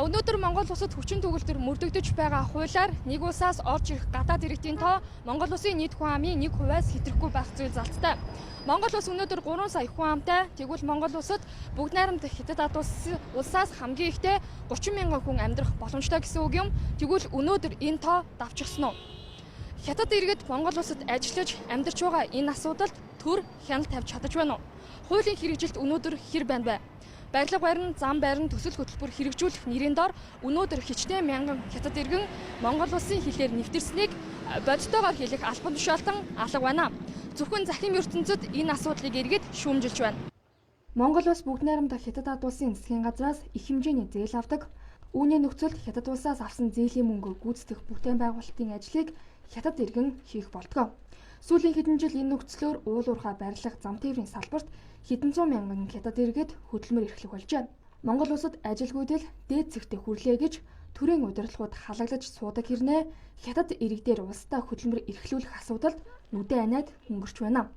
Өнөөдөр Монгол улсад хүчин төгөлдөр мөрдөгдөж байгаа хуулиар нэг улсаас орж ирэх гадаад иргэдийн тоо Монгол улсын нийт хүн амын 1%-аас хэтрэхгүй байх зүйл залттай. Монгол улс өнөөдөр 3 сая хүн амтай. Тэгвэл Монгол улсад бүгд найрамдах Хятад улсаас хамгийн ихтэй 30 мянган хүн амьдрах боломжтой гэсэн үг юм. Тэгвэл өнөөдөр энэ тоо давчихсан уу? Хятад иргэд Монгол улсад ажиллаж амьдарч байгаа энэ асуудалд төр хяналт тавьж чадаж байна уу? Хуулийн хэрэгжилт өнөөдөр хэр байна вэ? Барилга барин, зам барин, төсөл хөтөлбөр хэрэгжүүлэх нэрийн дор өнөөдөр хичнээн мянган хятад иргэн Монгол улсын хэлээр нэвтэрснийг бодитоогоор хэлэх албан тушаалтан алга байна. Зөвхөн захим ертөнцид энэ асуудлыг эргээд шүүмжилж байна. Монгол улс бүгд найрамдах Хятад ард улсын засгийн газраас их хэмжээний зээл авдаг. Үүний нөхцөлд Хятад улсаас авсан зээлийн мөнгөөр гүйцэтгэх бүтээн байгуулалтын ажлыг хятад иргэн хийх болтгоо. Сүүлийн хэдэн жил энэ нөхцлөөр уул уурхай барилга, зам тээврийн салбарт хэдэн зуун мянган хятад иргэд хөдөлмөр эрхлэх болжээ. Монгол улсад ажилгүйдэл дээд зэгтээ хүрлээ гэж төрийн удирдлагууд халаглаж суудаг хэрнээ хятад иргэдээр улсдаа хөдөлмөр эрхлүүлэх асуудалд нүдэ аниад өнгөрч байна.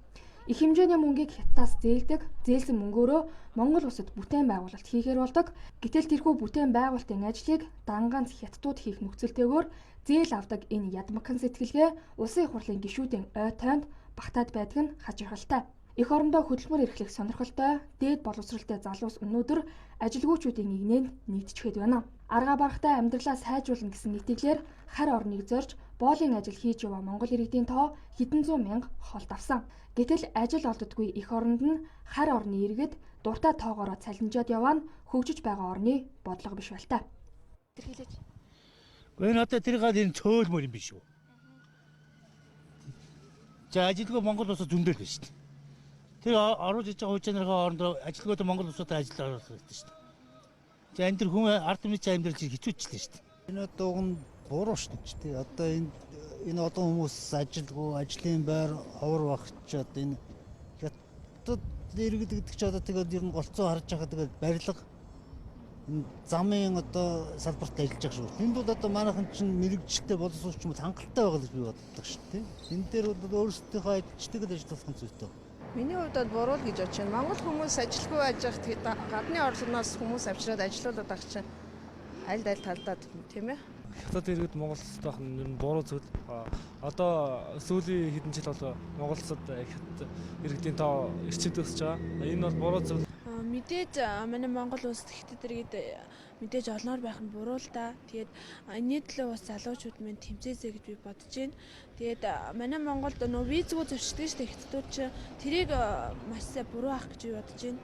Их хэмжээний мөнгийг хятадаас зээлдэг, зээлсэн мөнгөөрөө Монгол улсад бүтээн байгуулалт хийхээр болдог. Гэтэл тэрхүү бүтээн байгуулалтын ажлыг дангаанц хятадууд хийх нөхцөлтэйгээр зээл авдаг энэ ядмагхан сэтгэлгээ улсын хурлын гишүүдийн ой тойнд багтаад байдаг нь хачирхалтай. Эх орондоо хөдөлмөр эрхлэх сонирхолтой дээд боловсралтай залуус өнөөдөр ажилгүйчүүдийн игнэнд нэгдчихэд байна. Арга барахтай амьдралаа сайжруулна гэсэн итгэлээр хар орныг зорж боолын ажил хийж яваа монгол иргэдийн тоо хэдэн зуун мянга холд авсан. Гэтэл ажил олддоггүй эх оронд нь хар орны иргэд дуртай тоогоороо цалинжаад яваа нь хөгжиж байгаа орны бодлого биш байлтай. Энэ одоо тэр гал энэ цөөл мөр юм биш үү? За ажилгүй Монгол улсад зөндөл байна шүү дээ. Тэр оруулж иж байгаа хуучныхаа хоорондоо ажилгүйд Монгол улсуудад ажил оруулах хэрэгтэй шүү дээ. За энэ тэр хүн ард түмний амьдрал хэцүүчлээ шүү дээ. Энэ одоо уг нь буруу шүү дээ. Одоо энэ олон хүмүүс ажилгүй, ажлын байр ховор багчаад энэ хятад иргэд гэдэг чи одоо тэгээд ер нь голцоо харж байгаа тэгээд барилга энэ замын одоо салбарт ажиллаж байгаа шүү. Энд бол одоо манайхан чинь мэрэгчлээ боловсруулч юм хангалттай байгаа гэж би боддог шүү дээ. Энэ дээр бол өөрсдийнхөө ажилчдад ажиллах нь зүйтэй. Миний хувьд бол буруу л гэж бодож байна. Монгол хүмүүс ажилгүй байж хахад гадны орлогоноос хүмүүс авчираад ажиллуулад байгаа чинь аль талдаа тийм ээ. Хятад иргэд Монгол улсад байх нь ер нь буруу зүйл. Одоо сүүлийн хэдэн жил бол Монгол улсад хятад иргэдийн тоо эрчимд өсөж байгаа. Энэ бол буруу зүйл. Мэдээж манай Монгол улсад хятад иргэд мэдээж олноор байх нь буруу л да. Тэгээд энэний төлөө бас залуучууд минь тэмцээсэй гэж би бодож байна. Тэгээд манай Монголд нөө визгүй зөрчдөг шүү дээ хятадууд чи тэрийг маш сайн буруу ах гэж би бодож байна.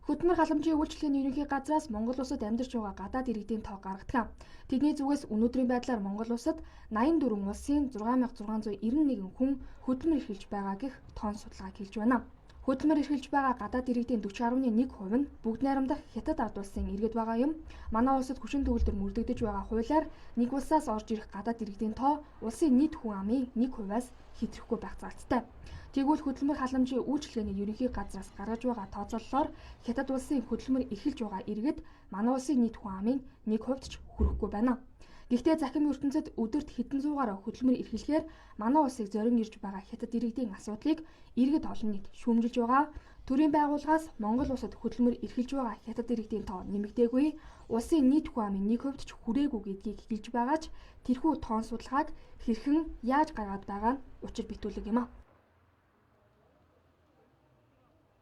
Хөдөлмөр халамжийн үйлчлэгээний ерөнхий газраас Монгол улсад амьдарч байгаа гадаад иргэдийн тоо гаргадаг. Тэдний зүгээс өнөөдрийн байдлаар Монгол улсад 84 улсын 6691 хүн хөдөлмөр эрхэлж байгаа гэх тоон судалгааг хэлж байна. Хөдөлмөр эрхэлж байгаа гадаад иргэдийн 40.1% нь бүгд найрамдах Хятад ард улсын иргэд байгаа юм. Манай улсад хүчин төгөлдөр мөрдөгдөж байгаа хуулиар нэг улсаас орж ирэх гадаад иргэдийн тоо улсын нийт хүн амын 1%-аас хэтрэхгүй байх залттай. Тэгвэл хөдөлмөр халамжийн үйлчлэгээний ерөнхий газраас гаргаж байгаа тооцооллоор Хятад улсын хөдөлмөр эрхэлж байгаа иргэд манай улсын нийт хүн амын 1% ч хүрэхгүй байна. Гэхдээ захим ертөнцид өдөрт хэдэн зуугаар хөдөлмөр эрхлэхээр манай улсыг зорин ирж байгаа хятад иргэдийн асуудлыг иргэд олон нийт шүүмжилж байгаа. Төрийн байгууллагаас Монгол улсад хөдөлмөр эрхэлж байгаа хятад иргэдийн тоо нэмэгдээгүй, улсын нийт хүн амын 1% ч хүрээгүй гэдгийг хэлж байгаа ч тэрхүү тоон судалгааг хэрхэн яаж гаргаад байгаа нь учир битүүлэг юм а.